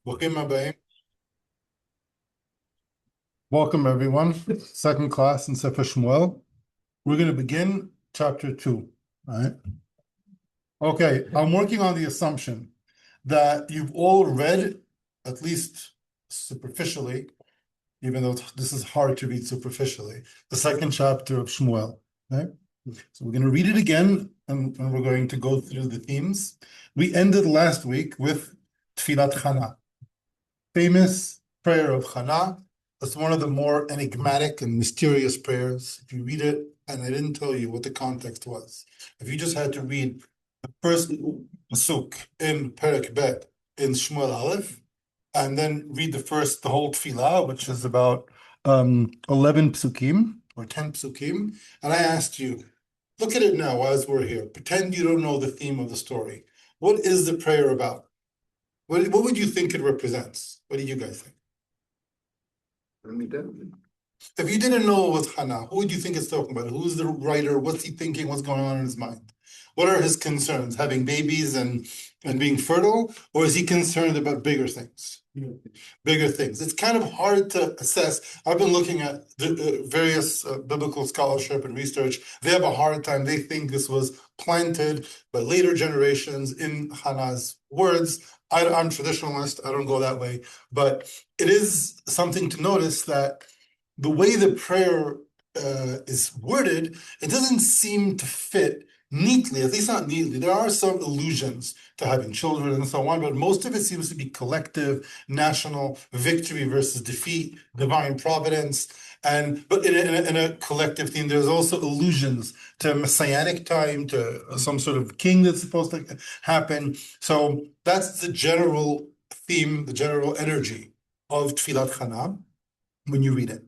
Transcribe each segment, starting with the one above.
ברוכים הבאים. Welcome, everyone. Second class in Sefer Shmuel. We're going to begin chapter 2. All right. Okay, I'm working on the assumption that you've all read, at least superficially, even though this is hard to read superficially, the second chapter of Shmuel. Okay? So we're going to read it again, and we're going to go through the themes. We ended last week with Tfilat Chana, famous prayer of Chana. It's one of the more enigmatic and mysterious prayers. If you read it, and I didn't tell you what the context was, if you just had to read the first pasuk in Perek Bet in Shmuel Alef, and then read the whole tefillah, which is about 11 psukim or 10 psukim, and I asked you, look at it now as we're here. Pretend you don't know the theme of the story. What is the prayer about? What would you think it represents? What do you guys think? If you didn't know it was Hannah, who would you think it's talking about? Who's the writer? What's he thinking? What's going on in his mind? What are his concerns? Having babies and being fertile? Or is he concerned about bigger things? Bigger things. It's kind of hard to assess. I've been looking at the various biblical scholarship and research. They have a hard time. They think this was planted by later generations in Hannah's words. I'm traditionalist. I don't go that way. But it is something to notice that the way the prayer is worded, it doesn't seem to fit neatly, at least not neatly. There are some allusions to having children and so on, but most of it seems to be collective, national, victory versus defeat, divine providence. But in a collective theme, there's also allusions to messianic time, to some sort of king that's supposed to happen. So that's the general theme, the general energy of Tfilat Chana when you read it.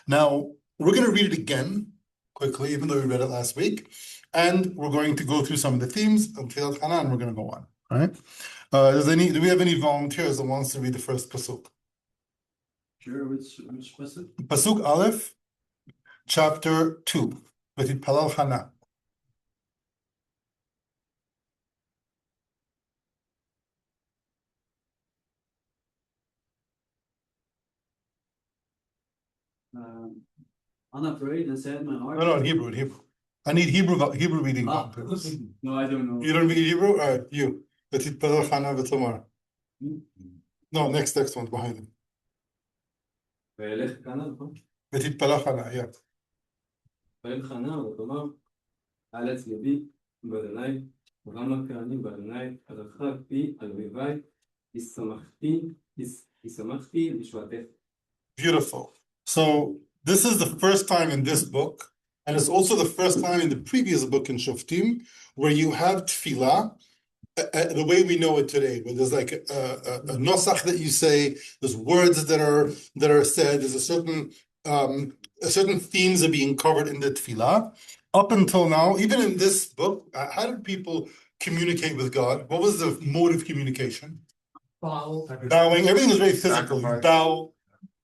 Now, we're going to read it again quickly, even though we read it last week. And we're going to go through some of the themes of Tfilat Chana, and we're going to go on. All right? Do we have any volunteers that wants to read the first pasuk? Sure, which pasuk? Pasuk Aleph, chapter 2, hitpallel Chana. Anna prayed and said, "My heart." No, in Hebrew. I need Hebrew reading. No, I don't know. You don't read Hebrew? All right, you. hitpallel Chana v'tomar. No, next one's behind him. hitpallel Chana, yeah. וילך חנה ותאמר, אל אץ ליבי באדוני, וגם לכהנים באדוני, ערכת פי על אויבי, ישמחתי בשבתך. Beautiful. So this is the first time in this book, and it's also the first time in the previous book in Shoftim, where you have tefillah, the way we know it today, where there's like a nosach that you say, there's words that are said, there's a certain themes are being covered in the tefillah. Up until now, even in this book, how did people communicate with God? What was the mode of communication? Bowing. Everything was very physical. You bow.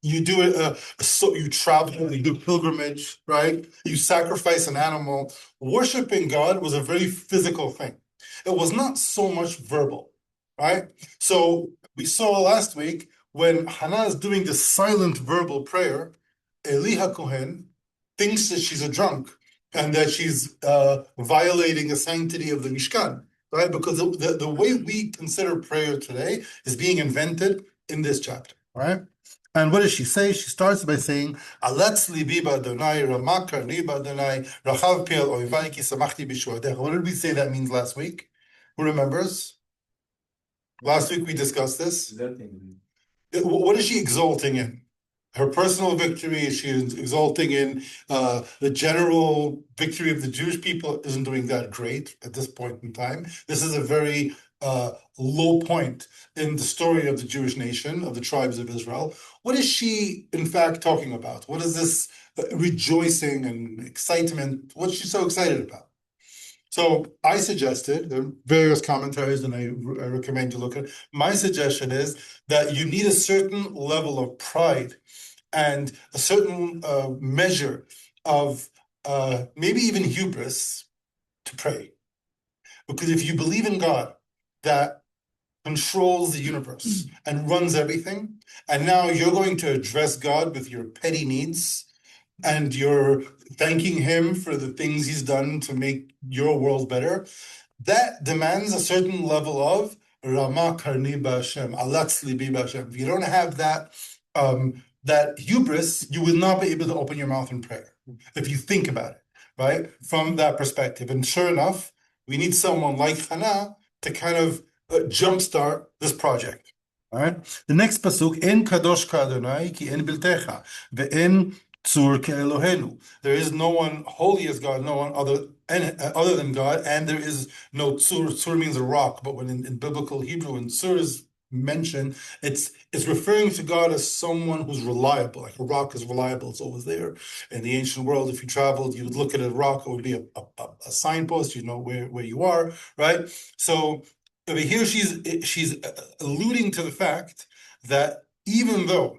You do it. So you travel. You do pilgrimage, right? You sacrifice an animal. Worshiping God was a very physical thing. It was not so much verbal, right? So we saw last week when Hannah is doing the silent verbal prayer, Eli HaKohen thinks that she's a drunk and that she's violating the sanctity of the Mishkan, right? Because the way we consider prayer today is being invented in this chapter, right? And what does she say? She starts by saying, Aletz libi b'Adonai, Ramah karni b'Adonai, Rachav pi al oivai ki samachti b'shuadecha. What did we say that means last week? Who remembers? Last week we discussed this. What is she exalting in? Her personal victory? Is she exalting in the general victory of the Jewish people? Isn't doing that great at this point in time. This is a very low point in the story of the Jewish nation, of the tribes of Israel. What is she, in fact, talking about? What is this rejoicing and excitement? What's she so excited about? So I suggested, there are various commentaries, and I recommend you look at it. My suggestion is that you need a certain level of pride and a certain measure of maybe even hubris to pray. Because if you believe in God, that controls the universe and runs everything, and now you're going to address God with your petty needs, and you're thanking him for the things he's done to make your world better, that demands a certain level of Rama Karni B'Hashem, Alatz Libi B'Hashem. If you don't have that hubris, you will not be able to open your mouth in prayer, if you think about it, right? From that perspective. And sure enough, we need someone like Hannah to kind of jumpstart this project. All right. The next pasuk, En kadosh ka Adonai ki en biltecha, ve'en tzur ke Elohenu. There is no one holy as God, no one other than God, and there is no tzur. Tzur means a rock, but when in biblical Hebrew, when tzur is mentioned, it's referring to God as someone who's reliable. Like a rock is reliable; it's always there. In the ancient world, if you traveled, you would look at a rock; it would be a signpost. You know where you are, right? So over here, she's alluding to the fact that even though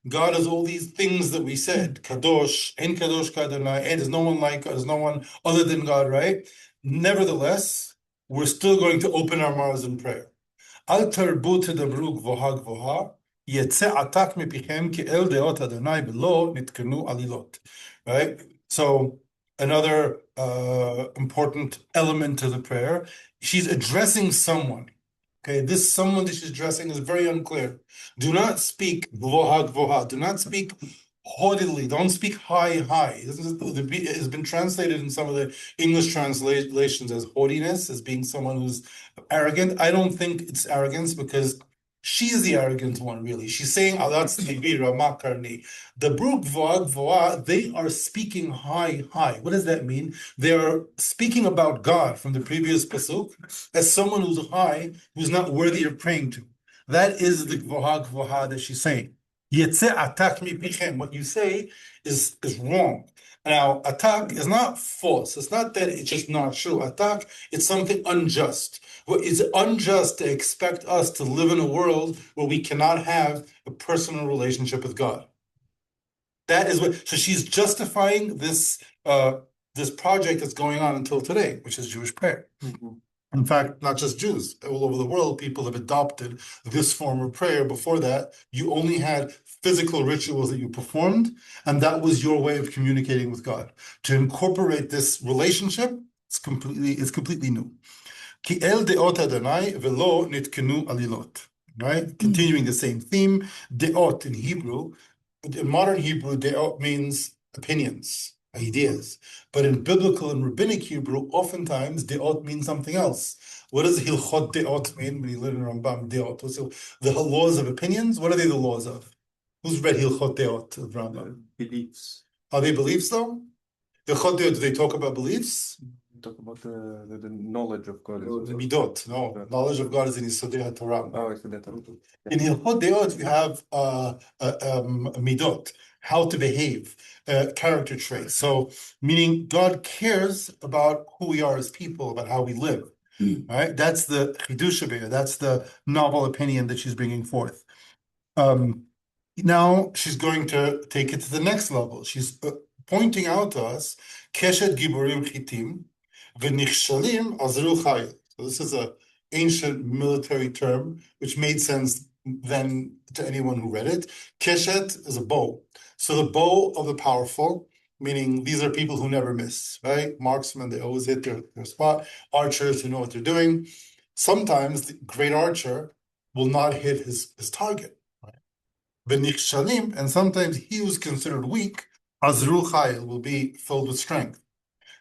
God has all these things that we said, Kadosh, En Kadosh Kadonai, and there's no one like God, there's no one other than God, right? Nevertheless, we're still going to open our mouths in prayer. Al tarbu tedabru gvoha gvoha, yetze atak mepichem ki el deot Adonai velo nitkenu alilot. Right? So another important element to the prayer, she's addressing someone. Okay, this someone that she's addressing is very unclear. Do not speak gvoha gvoha. Do not speak haughtily. Don't speak high high. It has been translated in some of the English translations as haughtiness, as being someone who's arrogant. I don't think it's arrogance, because she is the arrogant one, really. She's saying, Alatz libi Rama Karni. The Bruk Gvoa Gvoa, they are speaking high, high. What does that mean? They are speaking about God from the previous pasuk as someone who's high, who's not worthy of praying to. That is the Gvoha Gvoha that she's saying. Yetze atak mi pichem. What you say is wrong. Now, attack is not false. It's not that it's just not true. Attack, it's something unjust. Well, it's unjust to expect us to live in a world where we cannot have a personal relationship with God. That is what. So she's justifying this project that's going on until today, which is Jewish prayer. Mm-hmm. In fact, not just Jews, all over the world, people have adopted this form of prayer. Before that, you only had physical rituals that you performed, and that was your way of communicating with God. To incorporate this relationship, it's completely new. Ki el deot Adonai velo nitkenu alilot. Right? Continuing the same theme, deot in Hebrew, in modern Hebrew, deot means opinions, ideas. But in biblical and rabbinic Hebrew, oftentimes deot means something else. What does hilchot deot mean when you live in Rambam? Deot. So the laws of opinions, what are they the laws of? Who's read hilchot deot of Rambam? Beliefs. Are they beliefs though? Hilchot deot, do they talk about beliefs? Talk about the knowledge of God. The midot. No, knowledge of God is in Yisodei Torah. Oh, it's the Torah. In Hilchot Deot, you have midot, how to behave, character traits. So, meaning God cares about who we are as people, about how we live. Right? That's the chidush be'er. That's the novel opinion that she's bringing forth. Now she's going to take it to the next level. She's pointing out to us, keshet giborim chitim, v'nichshalim azru chayil. So this is an ancient military term, which made sense then to anyone who read it. Keshet is a bow. So the bow of the powerful, meaning these are people who never miss, right? Marksmen, they always hit their spot. Archers who know what they're doing. Sometimes the great archer will not hit his target, right? V'nichshalim, and sometimes he who's considered weak, azru chayil, will be filled with strength.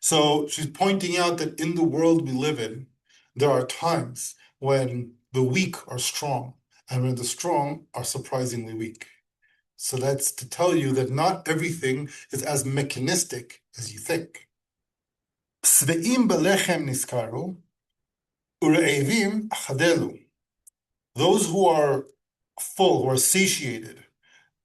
So she's pointing out that in the world we live in, there are times when the weak are strong and when the strong are surprisingly weak. So that's to tell you that not everything is as mechanistic as you think. Sve'im belechem niskaru, ure'evim achadelu. Those who are full, who are satiated,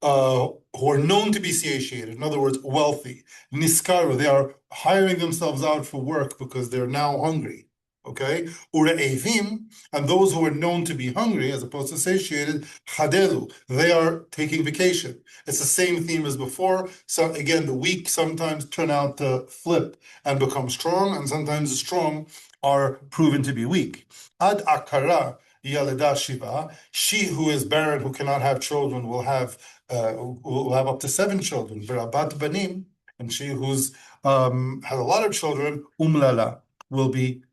who are known to be satiated, in other words, wealthy, niskaru, they are hiring themselves out for work because they're now hungry. Okay, ure'evim, and those who are known to be hungry, as opposed to satiated, chadelu, they are taking vacation. It's the same theme as before. So again, the weak sometimes turn out to flip and become strong, and sometimes the strong are proven to be weak. Ad akara, Yaleda Shiva. She who is barren, who cannot have children, will have up to 7 children. Berabat Banim, and she who's has a lot of children, Umlala, will be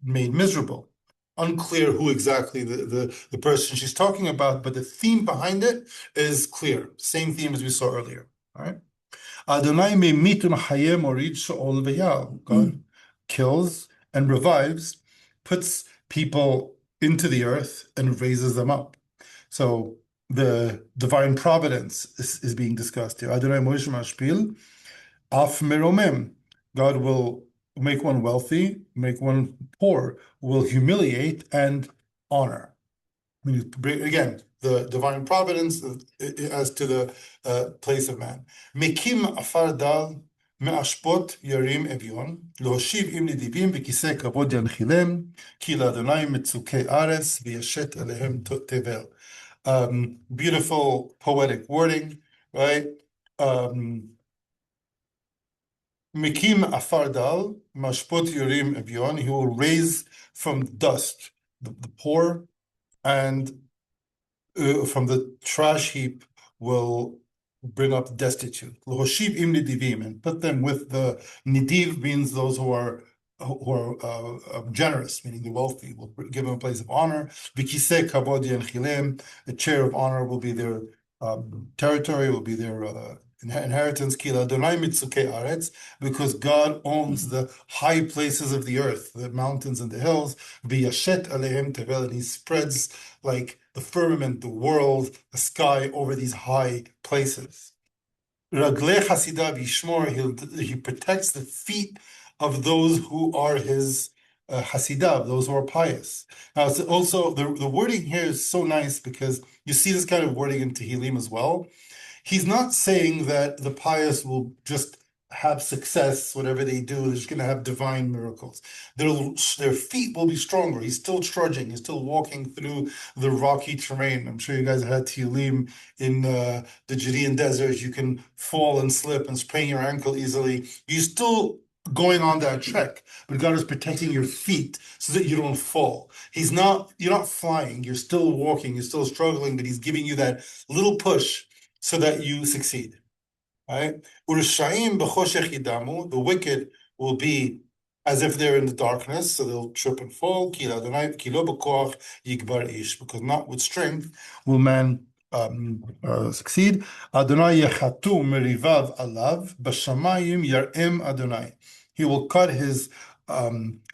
made miserable. Unclear who exactly the person she's talking about, but the theme behind it is clear. Same theme as we saw earlier. All right. Adonai me'mit u'machayeh morid she'ol v'yal. God kills and revives, puts people into the earth and raises them up. So the divine providence is being discussed here. Adonai Moshe Mashpil, Af Meromem. God will make one wealthy, make one poor, will humiliate and honor. When you bring, again, the divine providence as to the place of man. Mekim afar dal me'ashpot yarim evyon, להושיב עם נדיבים בכיסא כבוד ינחילם, כי לאדוני מצוקי ארץ וישת עליהם תבל. Beautiful poetic wording, right? Mekim afar dal, mashpot yarim evyon, he will raise from dust the poor, and from the trash heap will bring up destitute. L'hoshib im nidivim, and put them with the nidiv means those who are generous, meaning the wealthy. Will give them a place of honor. V'kiseh kavod yenchilem, a chair of honor will be their territory, will be their inheritance. Kila Adonai mitzukei aretz, because God owns the high places of the earth, the mountains and the hills. V'yashet alehem tevel, and he spreads like the firmament, the world, the sky over these high places. Raglei chasidav yishmor, he protects the feet of those who are his hasidav, those who are pious. Now, it's also the wording here is so nice because you see this kind of wording in Tehillim as well. He's not saying that the pious will just have success, whatever they do, they're just going to have divine miracles. Their feet will be stronger. He's still trudging. He's still walking through the rocky terrain. I'm sure you guys had Tehillim in the Judean desert. You can fall and slip and sprain your ankle easily. You're still going on that trek, but God is protecting your feet so that you don't fall. You're not flying. You're still walking. You're still struggling, but he's giving you that little push so that you succeed. Right? The wicked will be as if they're in the darkness, so they'll trip and fall. Because not with strength will man succeed. Adonai yechatu merivav alav b'shamayim yarem Adonai. He will cut his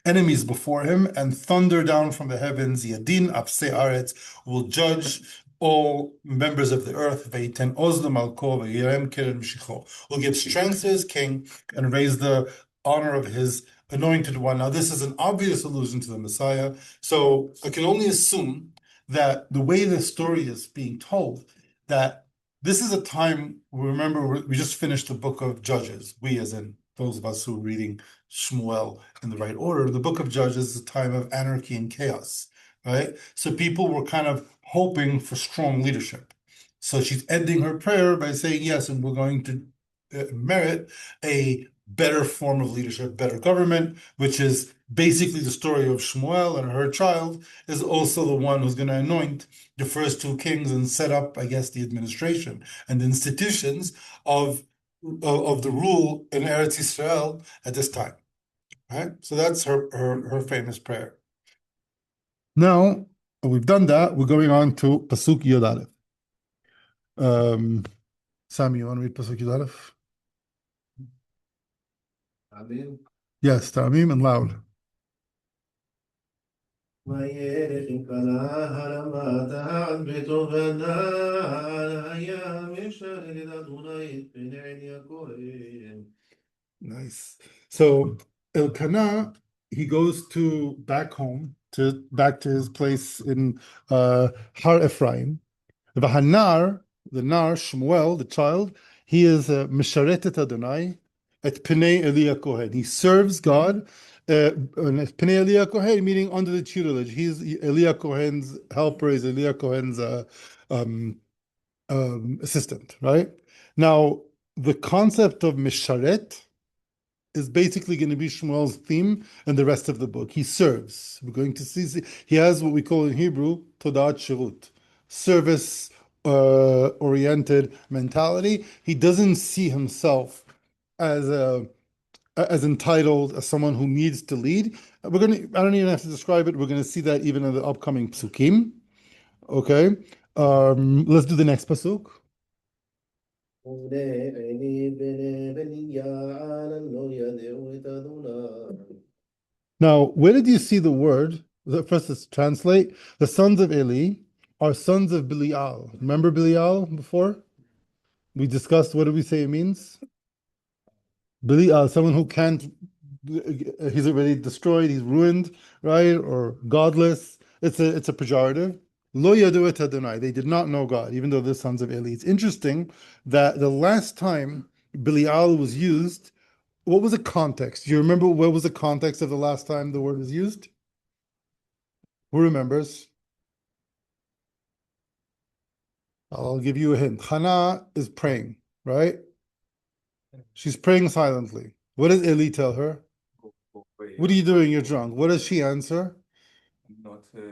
enemies before him and thunder down from the heavens. Yadin apse aretz, will judge all members of the earth. Will give strength to his king and raise the honor of his anointed one. Now, this is an obvious allusion to the Messiah. So I can only assume that the way the story is being told, that this is a time, remember, we just finished the book of Judges. We, as in those of us who are reading Shmuel in the right order, the book of Judges is a time of anarchy and chaos, right? So people were kind of hoping for strong leadership. So she's ending her prayer by saying, yes, and we're going to merit a better form of leadership, better government, which is basically the story of Shmuel, and her child is also the one who's going to anoint the first 2 kings and set up, I guess, the administration and the institutions of the rule in Eretz Yisrael at this time. Right? So that's her famous prayer. Now, we've done that. We're going on to Pasuk Yod Aleph. Sami, you want to read Pasuk Yod Aleph? Amen. Yes, Ta'amim and loud. וילך עם כלה הרמה תחת בתובנה היה משרת את אדוני את פני עיני הכהן. Nice. So Elkanah, he goes back to his place in Har Ephraim. V'hanar, the nar, Shmuel, the child, he is misharet et Adonai et pnei Eli Kohen. He serves God. Pnei Eli Kohen, meaning under the tutelage. He's Eli Kohen's helper. He's Eli Kohen's assistant. Right now, the concept of misharet is basically going to be Shmuel's theme and the rest of the book. He serves. We're going to see, he has what we call in Hebrew, todat shirut, service oriented mentality. He doesn't see himself as entitled, as someone who needs to lead. I don't even have to describe it. We're going to see that even in the upcoming psukim. Okay. Let's do the next pasuk. Now, where did you see the word? First, let's translate. The sons of Eli are sons of Belial. Remember Belial before? We discussed, what did we say it means? Belial, someone who can't, he's already destroyed, he's ruined, right? Or godless. It's a pejorative. Lo yadu et Adonai. They did not know God, even though they're sons of Eli. It's interesting that the last time Belial was used, what was the context? Do you remember what was the context of the last time the word was used? Who remembers? I'll give you a hint. Hannah is praying, right? She's praying silently. What does Eli tell her? What are you doing? You're drunk. What does she answer?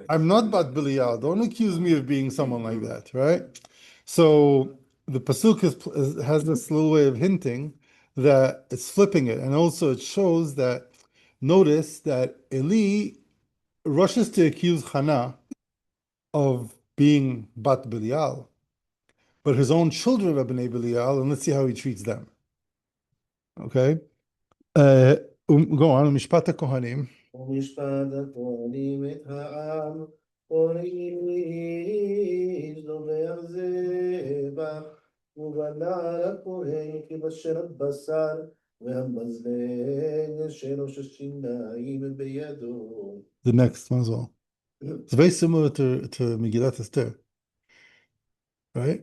I'm not Bat Belial. Don't accuse me of being someone like that, right? So the pasuk has this little way of hinting that it's flipping it, and also it shows that. Notice that Eli rushes to accuse Hannah of being Bat Belial, but his own children are Bnei Belial, and let's see how he treats them. Okay? Go on, Mishpat HaKohanim. ומשפט הכהנים את העם, איש דובר זבח, ובנה הכהן כבשר הבשר, והמזלג שלוש השיניים בידו. The next one as well. It's very similar to Megillat Esther, right?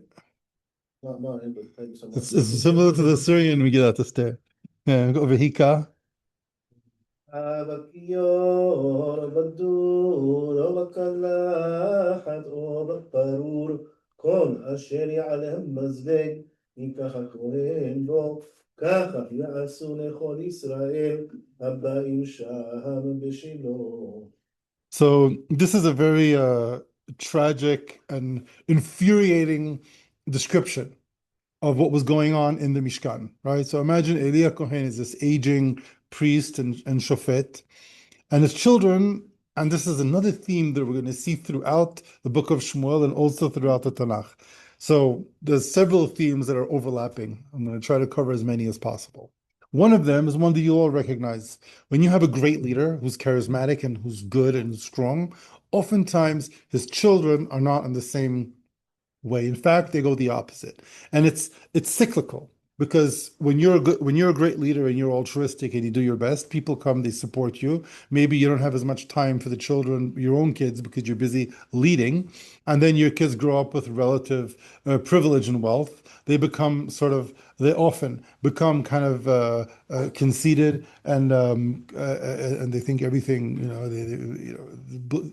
It's similar to the Syrian Megillat Esther. Yeah, go Vehika. בכיור, בדור, או בקלחת, או בברור, כל אשר יעלם מזלג, ייקח הכהן בו, ככה יעשו לכל ישראל, הבאים שם בשילה. So this is a very tragic and infuriating description of what was going on in the Mishkan, right? So imagine Eli Kohen is this aging priest and shofet, and his children, and this is another theme that we're going to see throughout the book of Shmuel and also throughout the Tanach. So there's several themes that are overlapping. I'm going to try to cover as many as possible. One of them is one that you all recognize. When you have a great leader who's charismatic and who's good and strong, oftentimes his children are not in the same way. In fact, they go the opposite. And it's cyclical, because when you're a great leader and you're altruistic and you do your best, people come, they support you. Maybe you don't have as much time for the children, your own kids, because you're busy leading. And then your kids grow up with relative privilege and wealth. They often become kind of conceited, and they think everything,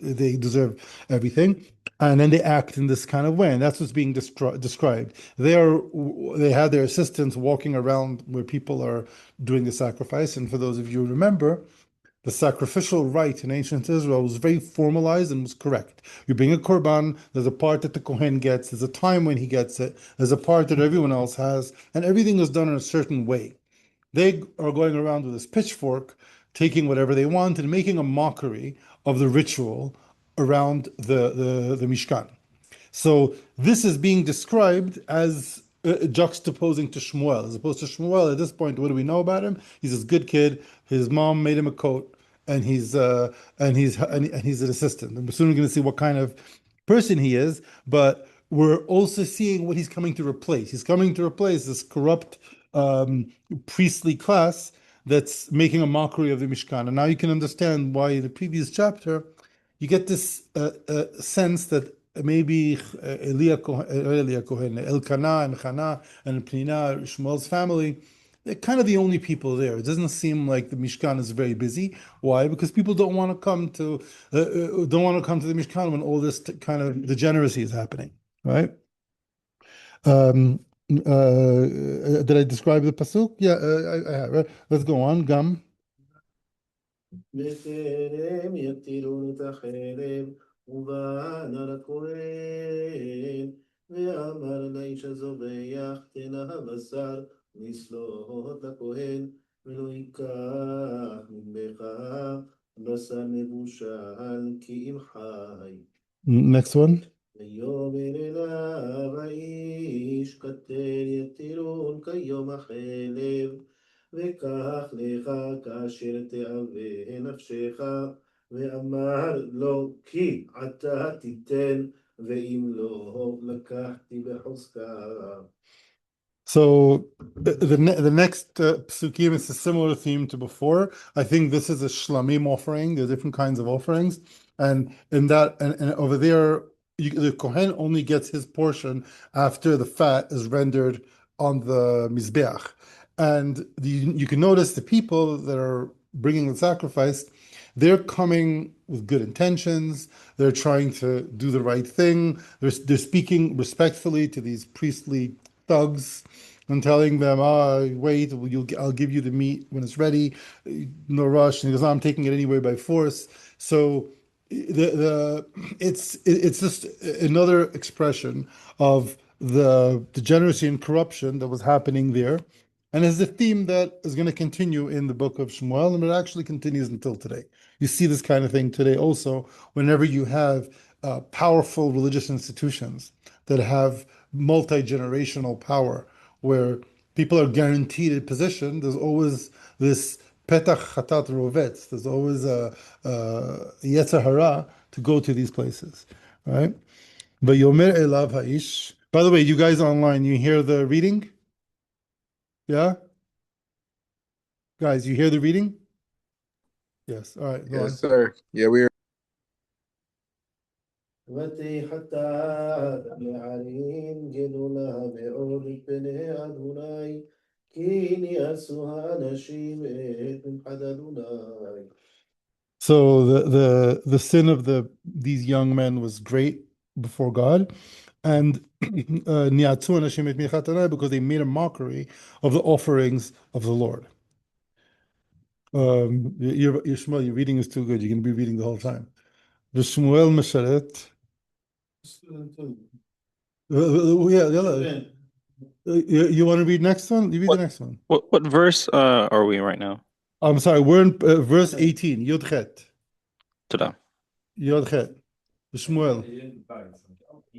they deserve everything, and then they act in this kind of way, and that's what's being described. They have their assistants walking around where people are doing the sacrifice, and for those of you who remember, the sacrificial rite in ancient Israel was very formalized and was correct. You bring a korban, there's a part that the Kohen gets, there's a time when he gets it, there's a part that everyone else has, and everything is done in a certain way. They are going around with this pitchfork, taking whatever they want and making a mockery of the ritual around the Mishkan. So this is being described as juxtaposing to Shmuel, as opposed to Shmuel. At this point, what do we know about him? He's this good kid. His mom made him a coat, and he's an assistant. And we're soon going to see what kind of person he is, but we're also seeing what he's coming to replace. He's coming to replace this corrupt priestly class that's making a mockery of the Mishkan. And now you can understand why in the previous chapter you get this sense that maybe Elkanah and Hannah and Pnina, Shmuel's family, they're kind of the only people there. It doesn't seem like the Mishkan is very busy. Why? Because people don't want to come to the Mishkan when all this kind of degeneracy is happening, right? Did I describe the pasuk? Yeah, I have. Right? Let's go on. Gam. בטרם יטילו את החרב, ובא נא לכהן, ואמר לאיש הזובח, תן הבשר לסלוח לכהן, ולא ייקח ממך בשר מבושל, כי אם חי. Next one. ויאמר אליו האיש, קטל יתירון כיום החלב, וקח לך כאשר תאווה נפשך, ואמר לו כי עתה תיתן, ואם לא לקחתי בחוזקה. So the next psukim is a similar theme to before. I think this is a shlamim offering. There are different kinds of offerings, and in that and over there, the kohen only gets his portion after the fat is rendered on the mizbeach. And you can notice the people that are bringing the sacrifice, they're coming with good intentions. They're trying to do the right thing. They're speaking respectfully to these priestly thugs and telling them, wait, I'll give you the meat when it's ready. No rush. And he goes, I'm taking it anyway by force. So it's just another expression of the degeneracy and corruption that was happening there. And is the theme that is going to continue in the book of Shmuel, and it actually continues until today. You see this kind of thing today also, whenever you have powerful religious institutions that have multi-generational power, where people are guaranteed a position, there's always this petach chatat rovetz. There's always a yetzer hara to go to these places, right? But yomer elav ha'ish. By the way, you guys online, you hear the reading? Yeah? Guys, you hear the reading? Yes. All right, go on. Yes, sir. Yeah, we are. ותחתה לערים גדולה מאוד מפני אדוני, כי ניאסו האנשים את ממחד אדוני. So the sin of these young men was great before God, and niatzu anashim et michat Adonai, because they made a mockery of the offerings of the Lord. Your Shmuel, your reading is too good. You're going to be reading the whole time. The Shmuel misharet. You want to read next one? You read the next one. What verse are we right now? I'm sorry, we're in verse 18, Yod Chet. Today. Yod Chet. Shmuel.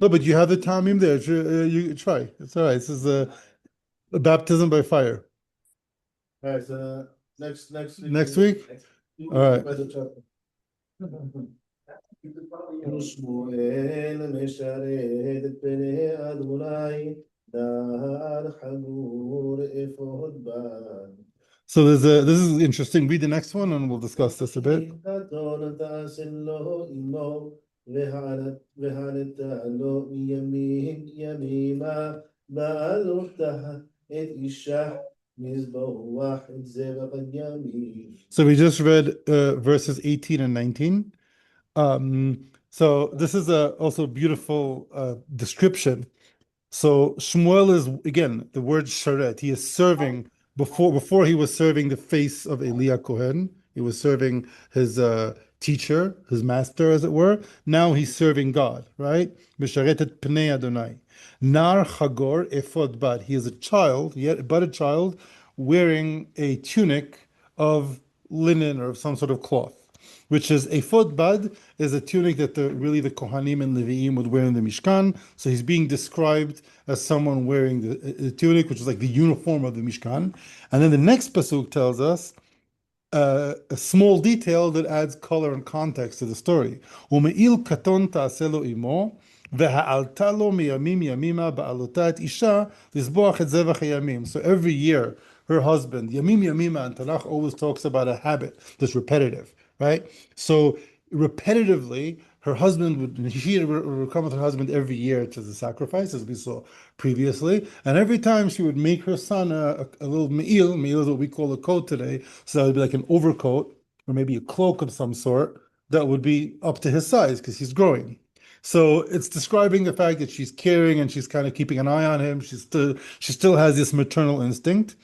No, but you have the Tamim there. You try. It's all right. This is a baptism by fire. All right, so next week? All right. ושמואל משרת את פני אדוני, נעל חגור אפוד בן. So this is interesting. Read the next one and we'll discuss this a bit. חתון תעשן לו עמו, והעלתה לו מימים ימימה, בעלותה את אישה מזבוח את זבח ימים. So we just read verses 18 and 19. So this is also a beautiful description. So Shmuel is, again, the word sharet. He is serving before he was serving the face of Eliah Cohen. He was serving his teacher, his master, as it were. Now he's serving God, right? Misharet et pnei Adonai. Nar chagor ephod bad. He is a child, yet but a child, wearing a tunic of linen or some sort of cloth, which is ephod bad, is a tunic that the Kohanim and Leviim would wear in the Mishkan. So he's being described as someone wearing the tunic, which is like the uniform of the Mishkan. And then the next pasuk tells us a small detail that adds color and context to the story. Ume'il katon ta'aselo imo, ve'ha'alta lo miyamim yamima ba'alotat isha lizboach et zevach hayamim. So every year, her husband, yamim yamima, and Tanach always talks about a habit that's repetitive, right? So repetitively, her husband would come with her husband every year to the sacrifice, as we saw previously, and every time she would make her son a little me'il. Me'il is what we call a coat today, so that would be like an overcoat or maybe a cloak of some sort that would be up to his size because he's growing. So it's describing the fact that she's caring and she's kind of keeping an eye on him. She still has this maternal instinct.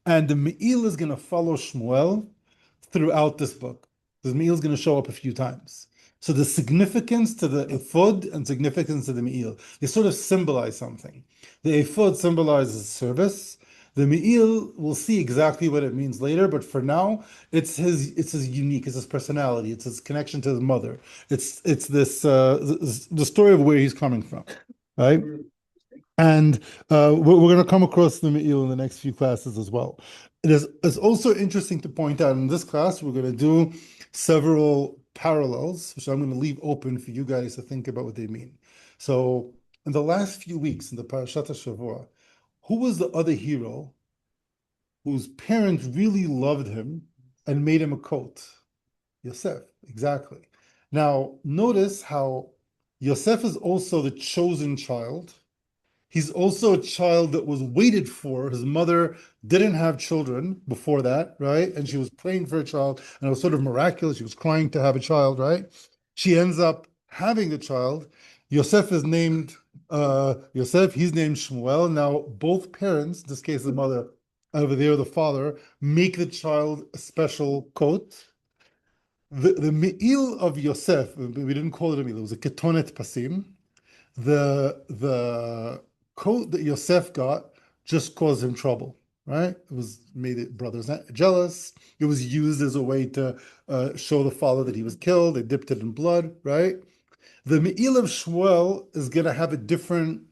And the Me'il is going to follow Shmuel throughout this book. The Me'il is going to show up a few times. So the significance to the ephod and significance to the Me'il, they sort of symbolize something. The ephod symbolizes service. The Me'il, we'll see exactly what it means later, but for now, it's his unique, it's his personality, it's his connection to his mother. It's this the story of where he's coming from, right? And we're going to come across the Me'il in the next few classes as well. It's also interesting to point out in this class, we're going to do several parallels, which I'm going to leave open for you guys to think about what they mean. So in the last few weeks in the Parashat HaShavua, who was the other hero whose parents really loved him and made him a coat? Yosef, exactly. Now, notice how Yosef is also the chosen child. He's also a child that was waited for. His mother didn't have children before that, right? And she was praying for a child, and it was sort of miraculous. She was crying to have a child, right? She ends up having the child. Yosef is named Yosef. He's named Shmuel. Now, both parents, in this case, the mother, over there, the father, make the child a special coat. The me'il of Yosef, we didn't call it a me'il, it was a ketonet pasim. The coat that Yosef got just caused him trouble, right? It was made it brothers jealous. It was used as a way to show the father that he was killed. They dipped it in blood, right? The Me'il of Shmuel is going to have a different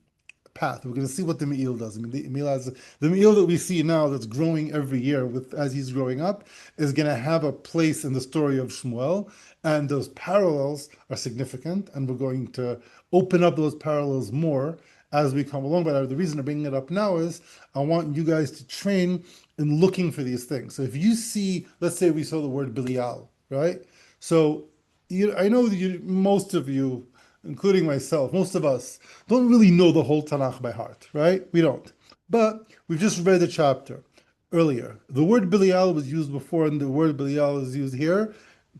path. We're going to see what the Me'il does. I mean, the Me'il that we see now that's growing every year as he's growing up is going to have a place in the story of Shmuel, and those parallels are significant, and we're going to open up those parallels more as we come along. But the reason I'm bringing it up now is I want you guys to train in looking for these things. So if you see, let's say we saw the word Belial, right? So I know most of you, including myself, most of us, don't really know the whole Tanakh by heart, right? We don't. But we've just read the chapter earlier. The word Belial was used before, and the word Belial is used here.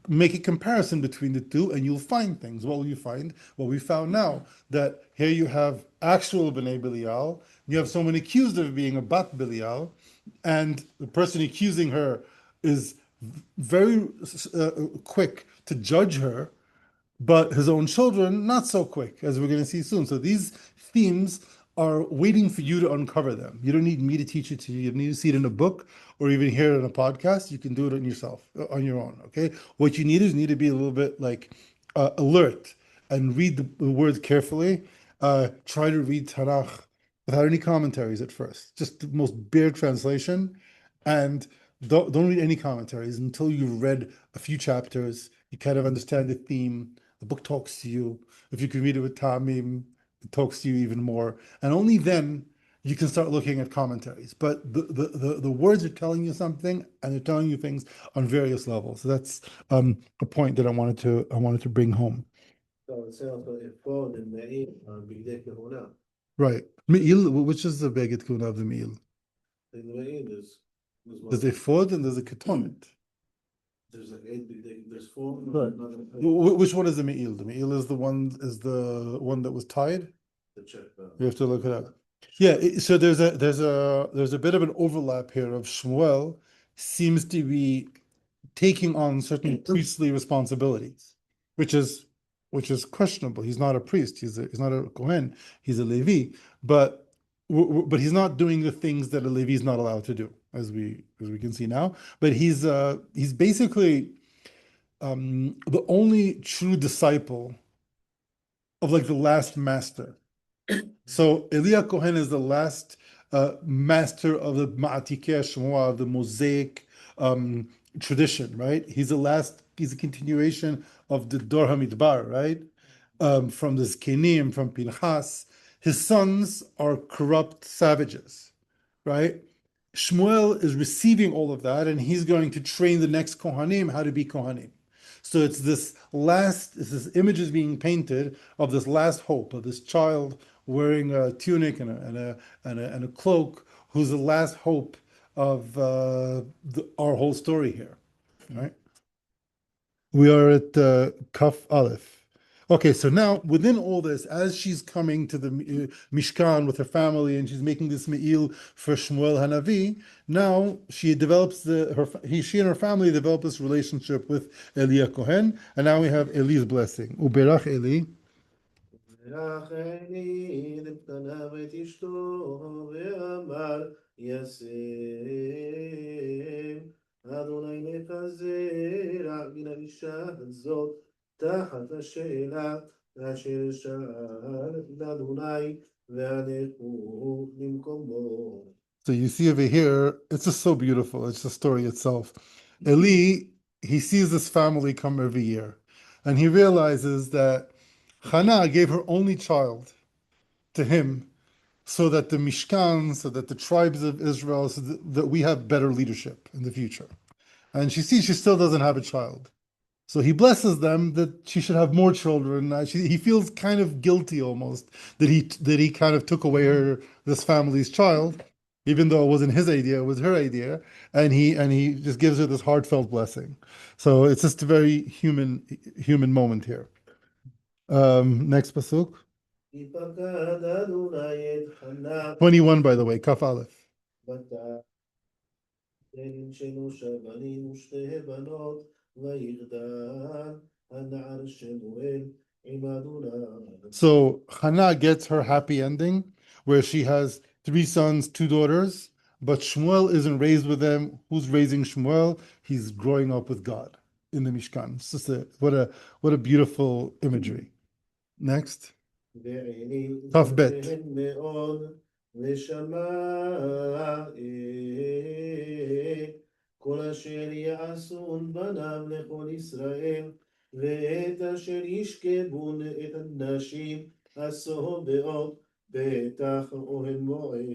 Make a comparison between the two, and you'll find things. What will you find? What we found now, that here you have actual B'nai Belial, you have someone accused of being a Bat Belial, and the person accusing her is very quick to judge her, but his own children, not so quick, as we're going to see soon. So these themes are waiting for you to uncover them. You don't need me to teach it to you. You don't need to see it in a book or even hear it in a podcast. You can do it on yourself, on your own, okay? What you need is to be a little bit like alert and read the words carefully. Try to read Tanakh without any commentaries at first, just the most bare translation, and don't read any commentaries until you've read a few chapters. You kind of understand the theme. The book talks to you. If you can read it with Tamim, it talks to you even more. And only then you can start looking at commentaries. But the words are telling you something, and they're telling you things on various levels. So that's a point that I wanted to bring home. So it sounds like ephod and me'il are bigdei kahuna. Right. Me'il, which is the beged kuna of the me'il? The me'il is There's a ephod and there's a ketonet. there's like eight bigdei. There's four. Right. Which one is the me'il? The me'il is the one that was tied. The check. You have to look it up. Yeah, so there's a bit of an overlap here of Shmuel seems to be taking on certain priestly responsibilities, which is questionable. He's not a priest. He's not a Kohen. He's a Levi, but he's not doing the things that a Levi is not allowed to do, as we can see now. But he's basically the only true disciple of like the last master. So Elia Cohen is the last master of the Ma'atikei Shmoah, of the Mosaic tradition, right? He's a continuation of the Dor HaMidbar, right? From the Zkenim, from Pinchas. His sons are corrupt savages, right? Shmuel is receiving all of that, and he's going to train the next Kohanim how to be Kohanim. So it's this image is being painted of this last hope, of this child wearing a tunic and a cloak, who's the last hope of our whole story here, right? We are at Kaf Aleph. Okay, so now within all this, as she's coming to the Mishkan with her family and she's making this me'il for Shmuel Hanavi, now she develops she and her family develop this relationship with Eli Kohen, and now we have Eli's blessing. Uberach Eli. בירך עלי את בניו ואת אשתו, ואמר יסם אדוני לך זרע מן האישה הזאת תחת השאלה אשר שאל לאדוני והלכו למקומו. So you see over here, it's just so beautiful. It's the story itself. Eli, he sees this family come every year, and he realizes that Hannah gave her only child to him so that the Mishkan, so that the tribes of Israel, so that we have better leadership in the future. And she sees she still doesn't have a child. So he blesses them that she should have more children. He feels kind of guilty almost that he kind of took away this family's child, even though it wasn't his idea, it was her idea, and he just gives her this heartfelt blessing. So it's just a very human moment here. Next pasuk. יפקד אדוני את חנה 21, by the way, Kaf Aleph. ותעש שלושה בנים ושתי בנות ויגדל הנער שמואל עם אדוני. So Hannah gets her happy ending, where she has 3 sons, 2 daughters, but Shmuel isn't raised with them. Who's raising Shmuel? He's growing up with God in the Mishkan. It's just what a beautiful imagery. Next. ועיני תף בית. זכיהן מאוד ושמע כל אשר יעשון בניו לכל ישראל ואת אשר ישכבון את הנשים הסובעות פתח אוהל מועד.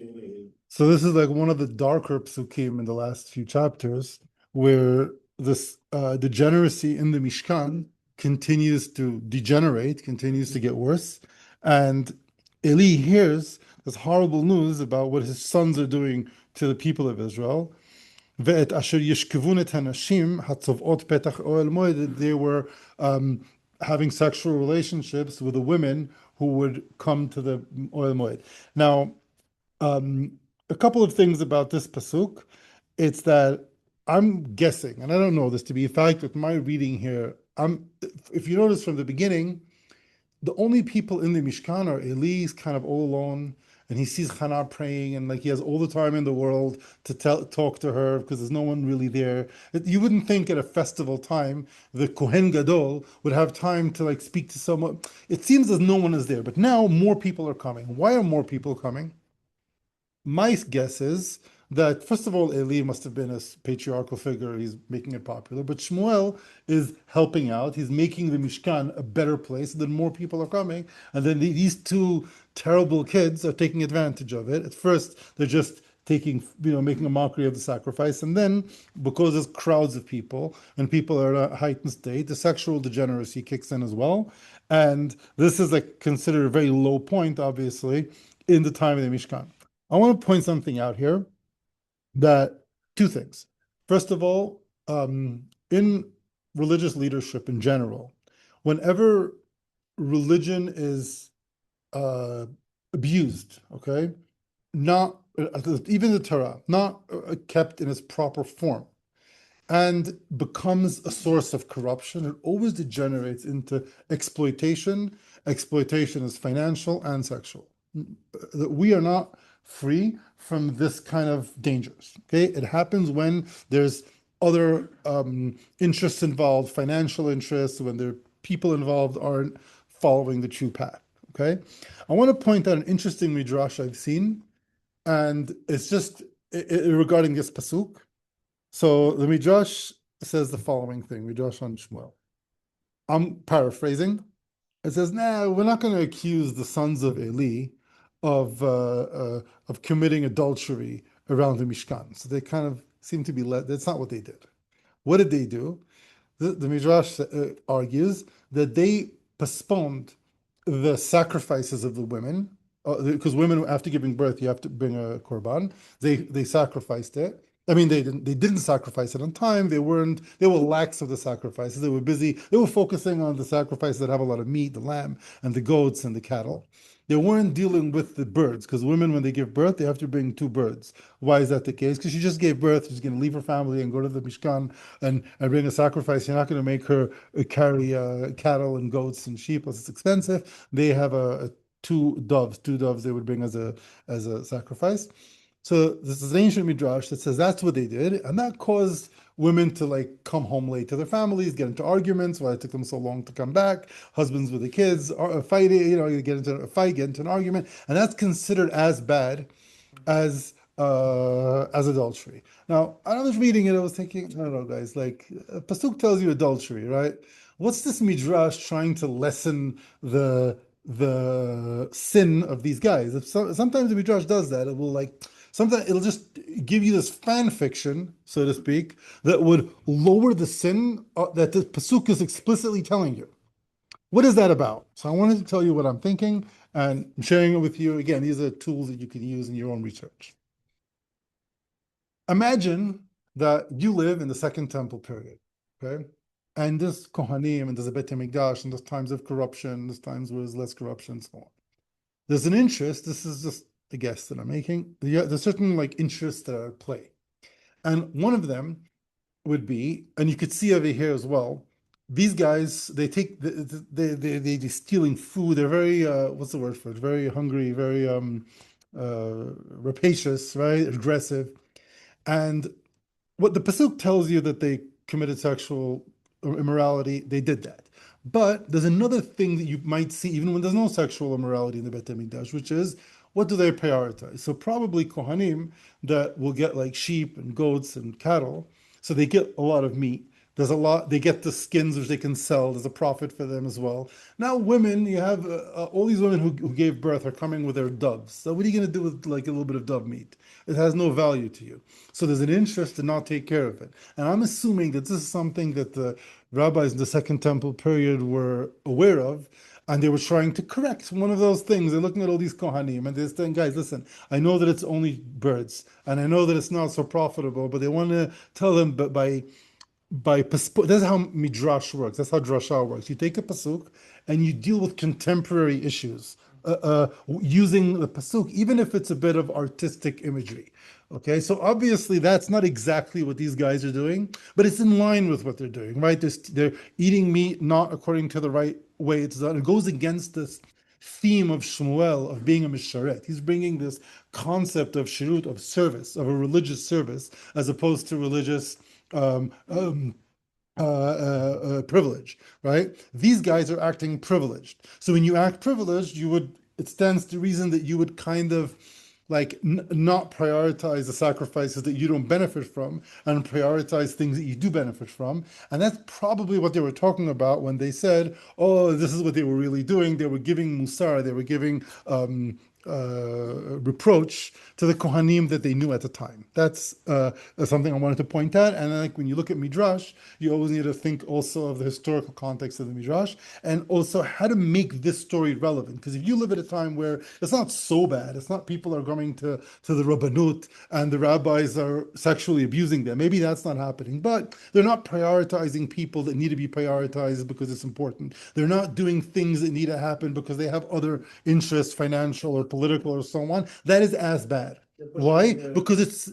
So this is like one of the darker psukim in the last few chapters, where this degeneracy in the Mishkan continues to degenerate, continues to get worse, and Eli hears this horrible news about what his sons are doing to the people of Israel. Ve'et asher yishkevun et hanashim hatzovot petach oel moed, they were having sexual relationships with the women who would come to the oel moed. Now, a couple of things about this pasuk. It's that I'm guessing, and I don't know this to be a fact, with my reading here, if you notice from the beginning, the only people in the Mishkan are Eli's kind of all alone, and he sees Hannah praying, and like he has all the time in the world to talk to her because there's no one really there. You wouldn't think at a festival time the Kohen Gadol would have time to like speak to someone. It seems as no one is there, but now more people are coming. Why are more people coming? My guess is that, first of all, Eli must have been a patriarchal figure. He's making it popular. But Shmuel is helping out. He's making the Mishkan a better place. Then more people are coming. And then these 2 terrible kids are taking advantage of it. At first, they're just making a mockery of the sacrifice. And then, because there's crowds of people and people are at a heightened state, the sexual degeneracy kicks in as well. And this is considered a very low point, obviously, in the time of the Mishkan. I want to point something out here, that 2 things. First of all, in religious leadership in general, whenever religion is abused, okay, not even the Torah, not kept in its proper form, and becomes a source of corruption, it always degenerates into exploitation. Exploitation is financial and sexual. We are not free from this kind of dangers. Okay, it happens when there's other interests involved, financial interests, when there are people involved aren't following the true path. Okay, I want to point out an interesting midrash I've seen, and it's just regarding this pasuk. So the midrash says the following thing: midrash on Shmuel. I'm paraphrasing. It says, "Nah, we're not going to accuse the sons of Eli of committing adultery around the Mishkan." So they kind of seem to be that's not what they did. What did they do? The Midrash argues that they postponed the sacrifices of the women, because women, after giving birth, you have to bring a korban. They sacrificed it, I mean, they didn't sacrifice it on time. They were lax of the sacrifices. They were busy. They were focusing on the sacrifices that have a lot of meat, the lamb and the goats and the cattle. They weren't dealing with the birds because women, when they give birth, they have to bring two birds. Why is that the case? Because she just gave birth. She's going to leave her family and go to the Mishkan and bring a sacrifice. You're not going to make her carry cattle and goats and sheep, plus it's expensive. They have two doves. Two doves they would bring as a sacrifice. So this is an ancient midrash that says that's what they did, and that caused women to like come home late to their families, get into arguments. Why it took them so long to come back? Husbands with the kids are fighting. You get into a fight, get into an argument, and that's considered as bad as adultery. Now, I was reading it. I was thinking, I don't know, guys. Like pasuk tells you adultery, right? What's this midrash trying to lessen the sin of these guys? Sometimes the midrash does that. It will like sometimes it'll just give you this fan fiction, so to speak, that would lower the sin that the pasuk is explicitly telling you. What is that about? So I wanted to tell you what I'm thinking, and I'm sharing it with you. Again, these are tools that you can use in your own research. Imagine that you live in the Second Temple period, okay? And there's Kohanim, and there's a Beit HaMikdash, and there's times of corruption, there's times where there's less corruption, and so on. There's an interest, this is just a guess that I'm making, there's certain like interests that are at play. And one of them would be, and you could see over here as well, these guys, they stealing food, they're very, what's the word for it? Very hungry, very rapacious, right? Aggressive. And what the pasuk tells you that they committed sexual immorality, they did that. But there's another thing that you might see even when there's no sexual immorality in the Beit HaMikdash, which is what do they prioritize? So probably Kohanim that will get like sheep and goats and cattle, so they get a lot of meat. There's a lot, they get the skins which they can sell. There's a profit for them as well. Now, women, you have all these women who gave birth are coming with their doves. So, what are you going to do with like a little bit of dove meat? It has no value to you. So, there's an interest to not take care of it. And I'm assuming that this is something that the rabbis in the Second Temple period were aware of. And they were trying to correct one of those things. They're looking at all these Kohanim and they're saying, guys, listen, I know that it's only birds and I know that it's not so profitable, but they want to tell them that's how midrash works. That's how drasha works. You take a pasuk and you deal with contemporary issues using the pasuk, even if it's a bit of artistic imagery. Okay, so obviously that's not exactly what these guys are doing, but it's in line with what they're doing, right? They're eating meat not according to the right way it's done. It goes against this theme of Shmuel of being a misharet. He's bringing this concept of shirut, of service, of a religious service, as opposed to religious privilege, right? These guys are acting privileged. So when you act privileged, it stands to reason that you would kind of like not prioritize the sacrifices that you don't benefit from and prioritize things that you do benefit from. And that's probably what they were talking about when they said, oh, this is what they were really doing. They were giving musar, they were giving reproach to the Kohanim that they knew at the time. That's something I wanted to point out. And like when you look at Midrash, you always need to think also of the historical context of the Midrash and also how to make this story relevant. Because if you live at a time where it's not so bad, it's not people are going to the Rabbanut and the rabbis are sexually abusing them. Maybe that's not happening, but they're not prioritizing people that need to be prioritized because it's important. They're not doing things that need to happen because they have other interests, financial or political or so on. That is as bad. Why? Because it's.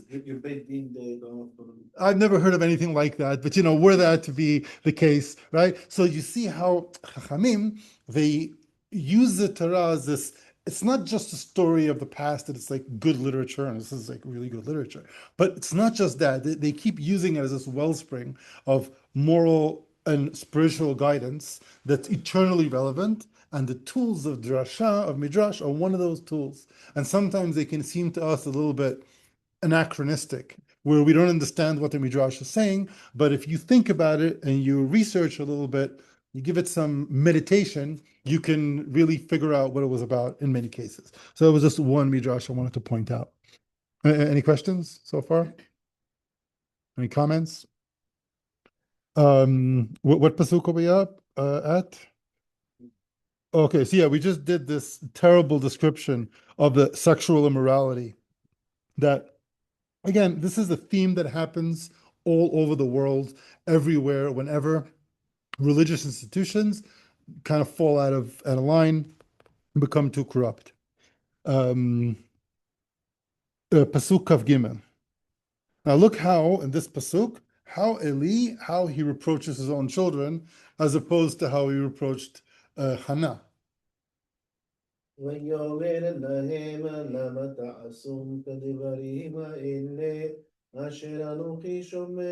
I've never heard of anything like that, but were that to be the case, right? So you see how Chachamim, they use the Torah as this. It's not just a story of the past that it's like good literature, and this is like really good literature. But it's not just that. They keep using it as this wellspring of moral and spiritual guidance that's eternally relevant. And the tools of drasha, of midrash, are one of those tools. And sometimes they can seem to us a little bit anachronistic, where we don't understand what the midrash is saying. But if you think about it and you research a little bit, you give it some meditation, you can really figure out what it was about in many cases. So it was just one midrash I wanted to point out. Any questions so far? Any comments? What pasuk are we up at? Okay, so yeah, we just did this terrible description of the sexual immorality that Again, this is a theme that happens all over the world, everywhere, whenever religious institutions kind of fall out of line and become too corrupt. Pasuk Kav Gimel. Now look how in this pasuk, how he reproaches his own children, as opposed to how he reproached Hannah. ויאמר להם למה תעשום כדברים האלה אשר אנוכי שומע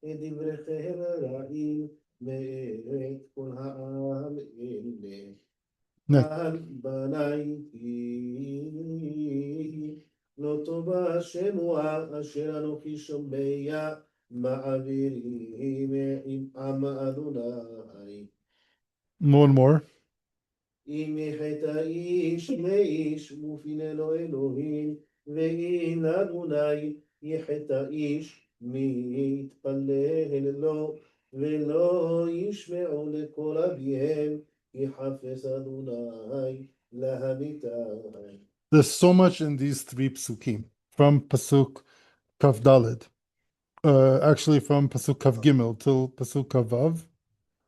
את דבריכם הרעים מאת כל העם אלה על בניתי לא טובה שמועה אשר אנוכי שומע מעבירים עם אדוני. More and more. אם יחטא איש מאיש מופינה לו אלוהים, ואם לאדוני יחטא איש מתפלל לו, ולא ישמעו לכל אביהם, יחפש אדוני להמיתם. There's so much in these three psukim, from pasuk Kav Daled, actually from pasuk Kav Gimel till pasuk Kav Vav.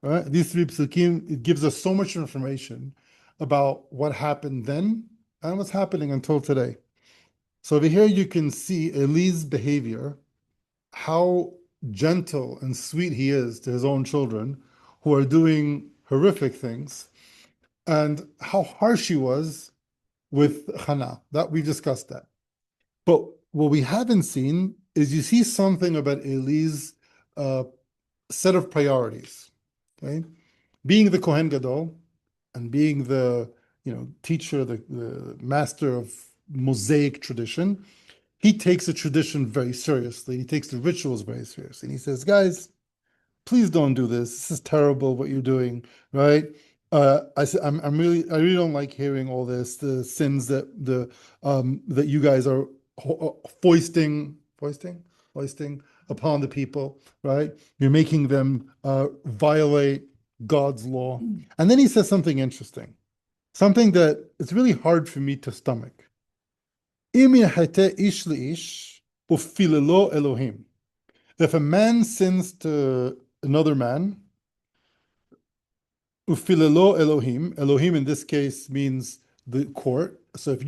Right? These three psukim, it gives us so much information about what happened then and what's happening until today. So over here you can see Eli's behavior, how gentle and sweet he is to his own children who are doing horrific things, and how harsh he was with Hannah. That we discussed that. But what we haven't seen is you see something about Eli's set of priorities. Okay, being the Kohen Gadol and being the teacher, the master of Mosaic tradition, he takes the tradition very seriously. He takes the rituals very seriously, and he says, "Guys, please don't do this. This is terrible what you're doing, right?" I really don't like hearing all this, the sins that that you guys are foisting upon the people, right? You're making them violate God's law. And then he says something interesting, something that it's really hard for me to stomach. If a man sins to another man, ufilelo Elohim, Elohim in this case means the court. So if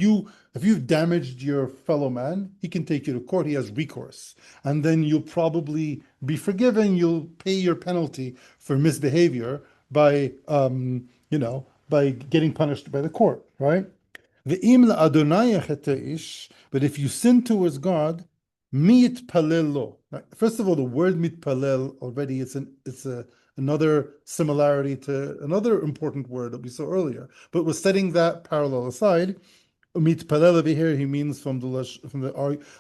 you've damaged your fellow man, he can take you to court. He has recourse, and then you'll probably be forgiven. You'll pay your penalty for misbehavior by by getting punished by the court, right? Ve'im la'adonai cheteish, but if you sin towards God, mitpallel lo. First of all, the word mitpallel already it's another similarity to another important word that we saw earlier. But we're setting that parallel aside. Mitpallel over here, he means from the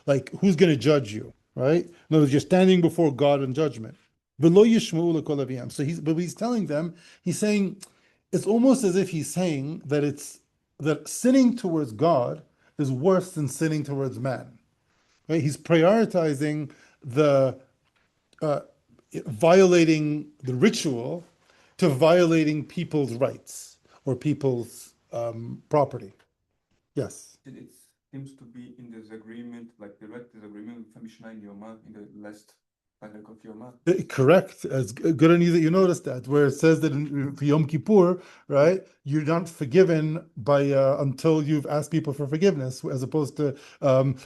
like who's going to judge you, right? In other words, you're standing before God in judgment. V'lo yishma'u l'kol aviyam. So he's telling them, he's saying, it's almost as if he's saying that sinning towards God is worse than sinning towards man. Right? He's prioritizing the violating the ritual to violating people's rights or people's property. Yes. It seems to be in disagreement, like direct disagreement with Mishnah in Yoma, in the last paragraph of Yoma. Correct. It's good on you that you noticed that, where it says that for Yom Kippur, right, you're not forgiven by until you've asked people for forgiveness, as opposed to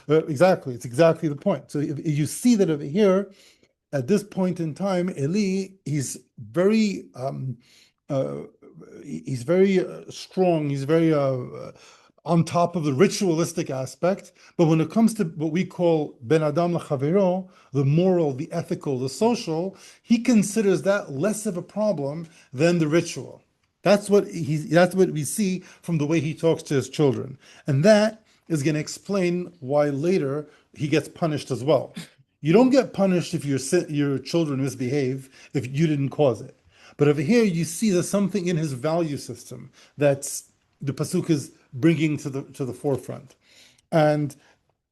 exactly. It's exactly the point. So if you see that over here, at this point in time, Eli, he's very strong. He's very on top of the ritualistic aspect, but when it comes to what we call ben adam l'chavero, the moral, the ethical, the social, he considers that less of a problem than the ritual. That's what we see from the way he talks to his children, and that is going to explain why later he gets punished as well. You don't get punished if your children misbehave if you didn't cause it. But over here, you see there's something in his value system that's the pasuk is bringing to the forefront, and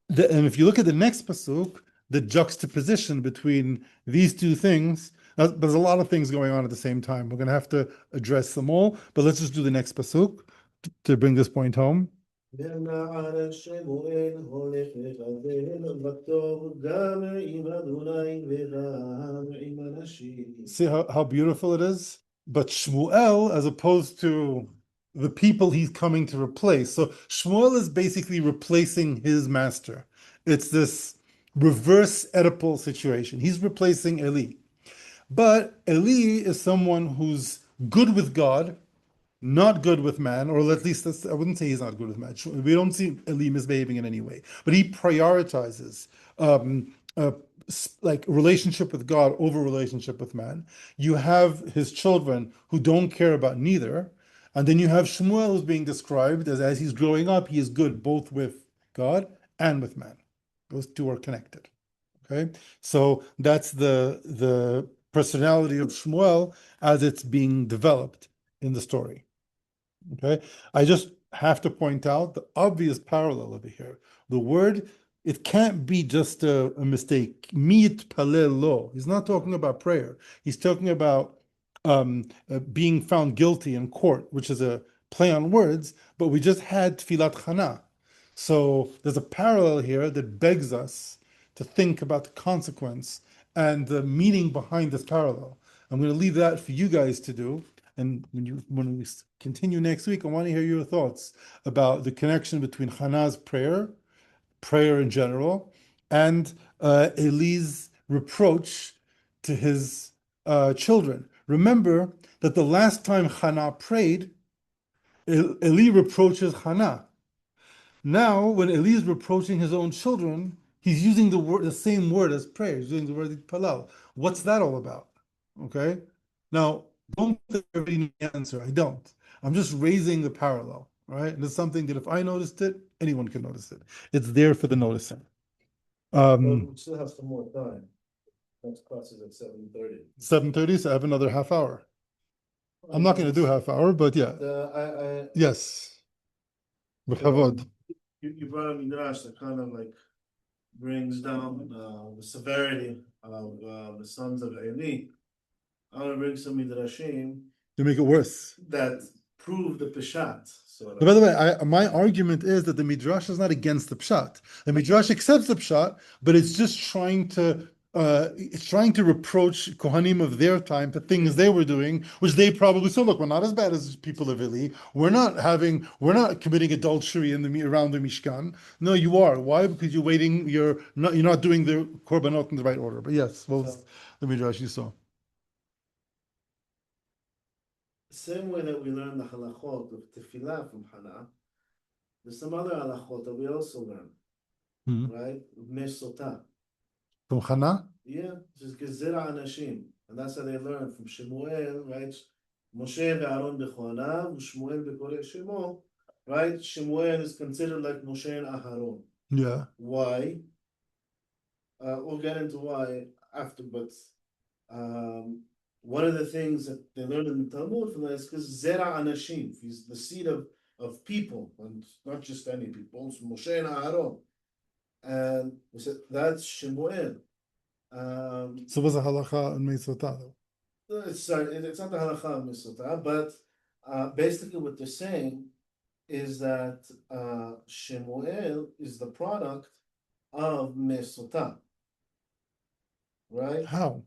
if you look at the next pasuk, the juxtaposition between these two things. There's a lot of things going on at the same time. We're going to have to address them all, but let's just do the next pasuk to bring this point home. ונער שמואל הולך לבבל וטוב גם עם אדוני וגם עם אנשים. See how beautiful it is? But Shmuel, as opposed to the people he's coming to replace. So Shmuel is basically replacing his master. It's this reverse Oedipal situation. He's replacing Eli. But Eli is someone who's good with God, not good with man, or at least I wouldn't say he's not good with man. We don't see Eli misbehaving in any way, but he prioritizes like relationship with God over relationship with man. You have his children who don't care about neither, and then you have Shmuel who's being described as he's growing up, he is good both with God and with man. Those two are connected. Okay, so that's the personality of Shmuel as it's being developed in the story. Okay, I just have to point out the obvious parallel over here. The word, it can't be just a mistake. Hitpallel lo. He's not talking about prayer. He's talking about being found guilty in court, which is a play on words, but we just had tfilat chana. So there's a parallel here that begs us to think about the consequence and the meaning behind this parallel. I'm going to leave that for you guys to do. And when we continue next week, I want to hear your thoughts about the connection between Hannah's prayer in general, and Eli's reproach to his children. Remember that the last time Hannah prayed, Eli reproaches Hannah. Now, when Eli is reproaching his own children, he's using the same word as prayer. He's using the word hitpallel. What's that all about? Okay. Now, don't think everybody knows the answer. I don't. I'm just raising the parallel, right? And it's something that if I noticed it, anyone can notice it. It's there for the noticing. We still have some more time. Next class is at 7:30. 7:30, so I have another half hour. I'm not going to do half hour, but yeah. Yes. B'chavod. You brought a Midrash that kind of like brings down the severity of the sons of Eli. I want to bring some Midrashim To make it worse. that prove the Peshat. By the way, my argument is that the Midrash is not against the Pshat. The Midrash accepts the Pshat, but it's just trying to reproach Kohanim of their time for things they were doing, which they probably said, look, we're not as bad as people of Eli. We're not committing adultery around the Mishkan. No, you are. Why? Because you're not doing the korbanot in the right order. But yes, well, the Midrash you saw. Same way that we learn the halachot of tefillah from Hannah, there's some other halachot that we also learn, right? Sotah. From Hannah? Yeah, this is gezerah anashim, and that's how they learn from Shmuel, right? Moshe ve'Aaron b'choanav, Shmuel b'koreh shemo, right? Shmuel is considered like Moshe and Aharon. Yeah. Why? We'll get into why after, but one of the things that they learned in the Talmud from that is because Zera Anashim, he's the seed of people, and not just any people, it's Moshe and Aaron. And we said that's Shemuel. So what's the halacha in Sotah though? It's not the halacha in sotah, but basically what they're saying is that Shemuel is the product of sotah, right? How?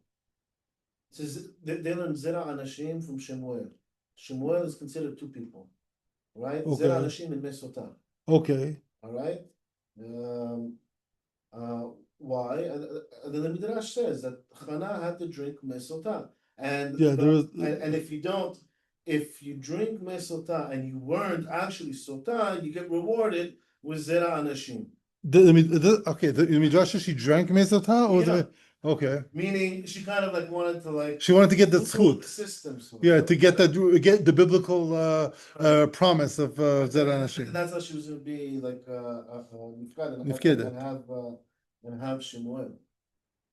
It says they learn Zera Anashim from Shemuel. Shemuel is considered two people, right? Okay. Zera Anashim and sotah. Okay. All right. Why? And then the Midrash says that Hannah had to drink sotah, and yeah, and if you drink sotah and you weren't actually sotah, you get rewarded with Zera Anashim. The Midrash, she drank Sotah, or Yeah. Okay. Meaning she kind of like wanted to get the zchut. Systems. Yeah, to get the biblical promise of Zera Anashim. That's how she was going to be like Nifkedet. and have Shemuel.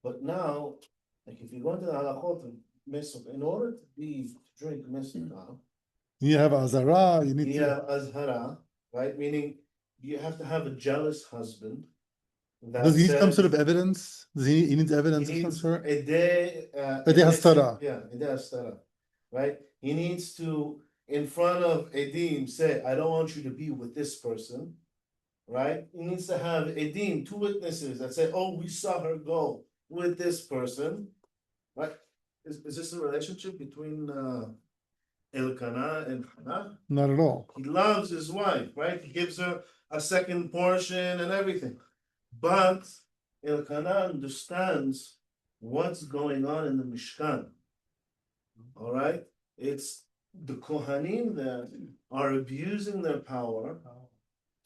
But now, like if you go into the halachot of Mesot, in order to drink Mesot, You have Azara, you need to have Azhara, right? Meaning you have to have a jealous husband. Does he need some sort of evidence? Does he need evidence of some sort? Edeh Hastara. Yeah, Edeh Hastara. Right? He needs to in front of Edim say, I don't want you to be with this person, right? He needs to have Edim, two witnesses that say, oh, we saw her go with this person, right? Is this a relationship between Elkanah and Hannah? Not at all. He loves his wife, right? He gives her a second portion and everything. But Elkanah understands what's going on in the Mishkan. All right? It's the Kohanim that are abusing their power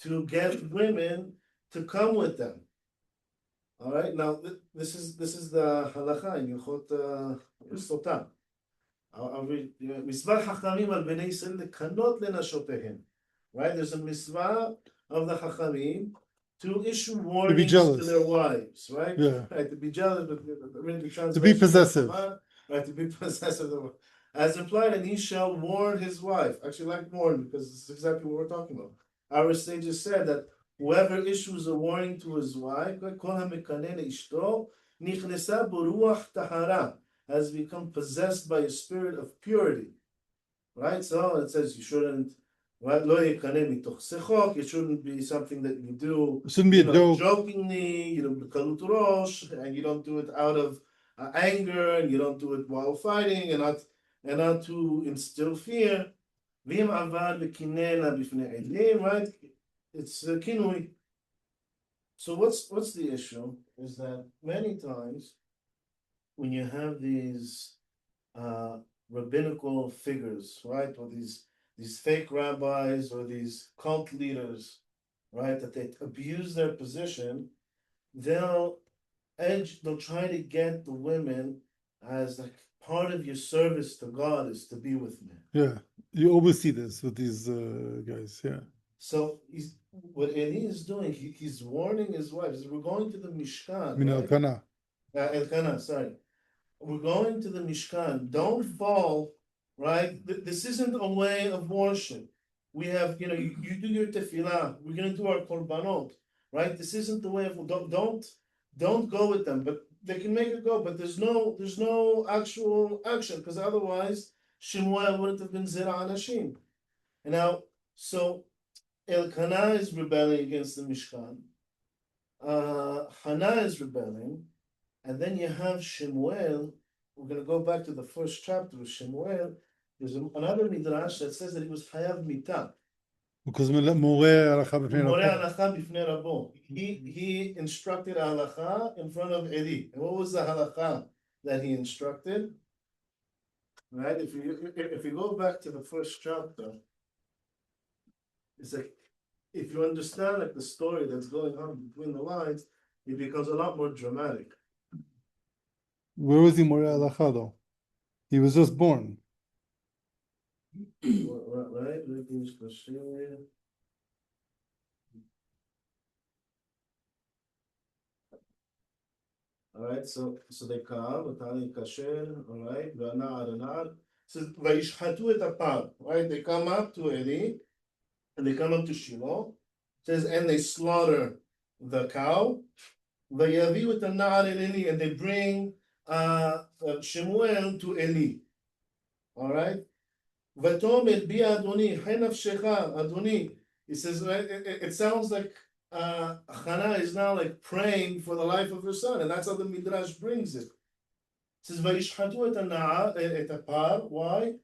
to get women to come with them. All right? Now, this is the halacha in Yilchot sotah. מצוות חכמים על בני ישראל לקנות לנשותיהם. Right? There's a mitzvah of the Chachamim to issue warnings to their wives, right? Yeah. Right, to be jealous, but To be possessive. Right, to be possessive. As implied, and he shall warn his wife. Actually, like warn, because this is exactly what we're talking about. Our sages said that whoever issues a warning to his wife, has become possessed by a spirit of purity. Right? So it says you shouldn't, right? It shouldn't be something that you do. It shouldn't be a joke. Jokingly, you don't kalut rosh, and you don't do it out of anger, and you don't do it while fighting, and not to instill fear. Right? It's kinui. So what's the issue? Is that many times when you have these rabbinical figures, right, or these fake rabbis or these cult leaders, right, that they abuse their position, they'll try to get the women as like part of your service to God is to be with me. Yeah, you always see this with these guys. Yeah. So what Eli is doing, he's warning his wife. We're going to the Mishkan. Min Elkanah. Elkanah, sorry. We're going to the Mishkan. Don't fall, right? This isn't a way of worship. We have, you do your tefillah. We're going to do our korbanot, right? This isn't the way of. Don't go with them. But they can make it go. But there's no actual action because otherwise Shmuel wouldn't have been zera anashim. And now, so Elkanah is rebelling against the Mishkan. Hannah is rebelling. And then you have Shmuel. We're going to go back to the first chapter of Shmuel. There's another Midrash that says that he was Hayav Mitah. Because Moreh halacha b'fnei rabo. He instructed halacha in front of Eli. And what was the halacha that he instructed? Right? If you go back to the first chapter, it's like if you understand like the story that's going on between the lines, it becomes a lot more dramatic. Where was he Moreh halacha though? He was just born. Right? All right, so they come, all right, says vayishchatu et apar, right? They come up to Eli, and they come up to Shiloh. It says, and they slaughter the cow. Vayaviu et hana'ar el Eli, and they bring Shmuel to Eli. All right. Vatomer bi Adoni, Henafshecha Adoni. He says it sounds like Hannah is now like praying for the life of her son, and that's how the Midrash brings it. It says Vayishchatu et apar. Why?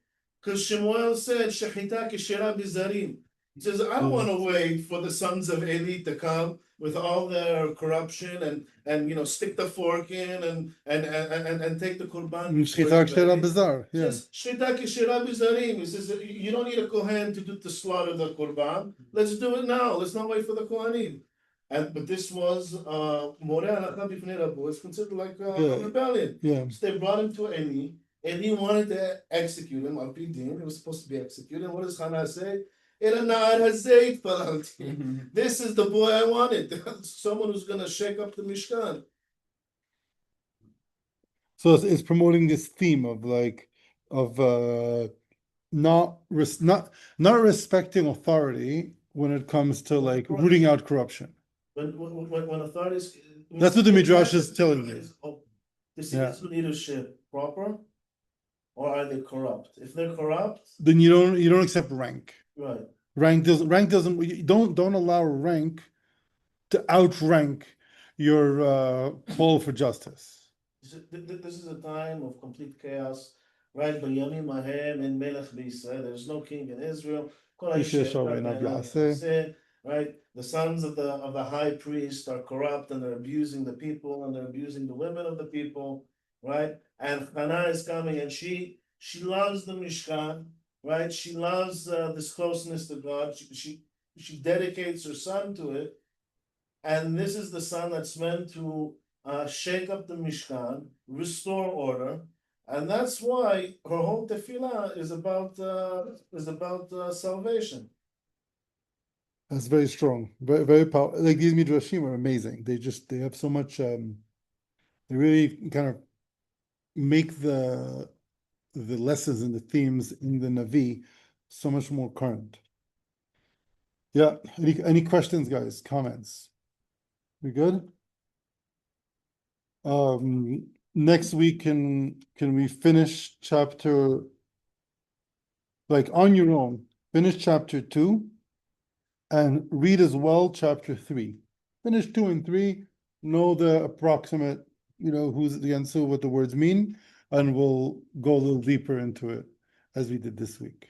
Because Shmuel said Shechita keshera bizarim. He says I don't want to wait for the sons of Eli to come with all their corruption and stick the fork in and take the korban. Shechita keshera bizar. Yeah. Shechita keshera bizarim. He says you don't need a kohen to slaughter the korban. Let's do it now. Let's not wait for the kohanim. But this was Moreh halacha b'fnei rabo. It's considered like a rebellion. Yeah. So they brought him to Eli. Eli wanted to execute him. Al pi din, he was supposed to be executed. And what does Hannah say? This is the boy I wanted. Someone who's going to shake up the Mishkan. So it's promoting this theme of not respecting authority when it comes to like rooting out corruption. When authorities, that's what the Midrash is telling you. Is leadership proper? or are they corrupt? If they're corrupt, Then you don't accept rank. right. Rank doesn't you don't allow rank to outrank your call for justice. This is a time of complete chaos, right? B'yamim hahem en melech b'Yisrael. There's no king in Israel. Kol ha'ishem b'nei yaseh, right? The sons of the high priest are corrupt and they're abusing the people and they're abusing the women of the people, right? And Hannah is coming and she loves the Mishkan, right? She loves this closeness to God. She dedicates her son to it, and this is the son that's meant to shake up the Mishkan, restore order, and that's why her whole tefillah is about salvation. That's very strong, very very powerful. Like these midrashim are amazing. They have so much. They really kind of make the lessons and the themes in the Navi so much more current. Yeah. Any questions, guys? Comments? We good? Next week can we finish chapter, like on your own, finish chapter 2 and read as well chapter 3. Finish 2 and 3, know the approximate, who's the answer, what the words mean, and we'll go a little deeper into it as we did this week.